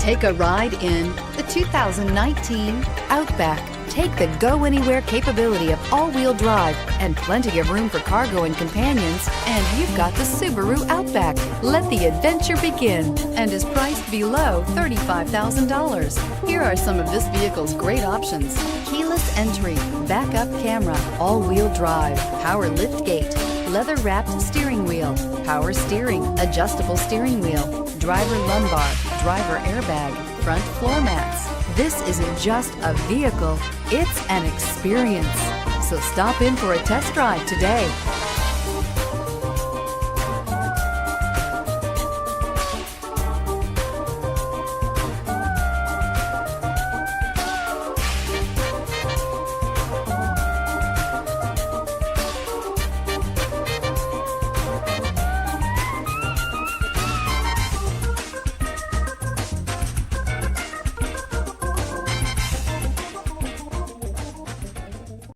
Take a ride in the 2019 Outback. Take the go-anywhere capability of all-wheel drive and plenty of room for cargo and companions, and you've got the Subaru Outback. Let the adventure begin, and is priced below $35,000. Here are some of this vehicle's great options: keyless entry, backup camera, all-wheel drive, power liftgate, leather-wrapped steering wheel, power steering, adjustable steering wheel, driver lumbar, driver airbag, front floor mats. This isn't just a vehicle, it's an experience. So stop in for a test drive today.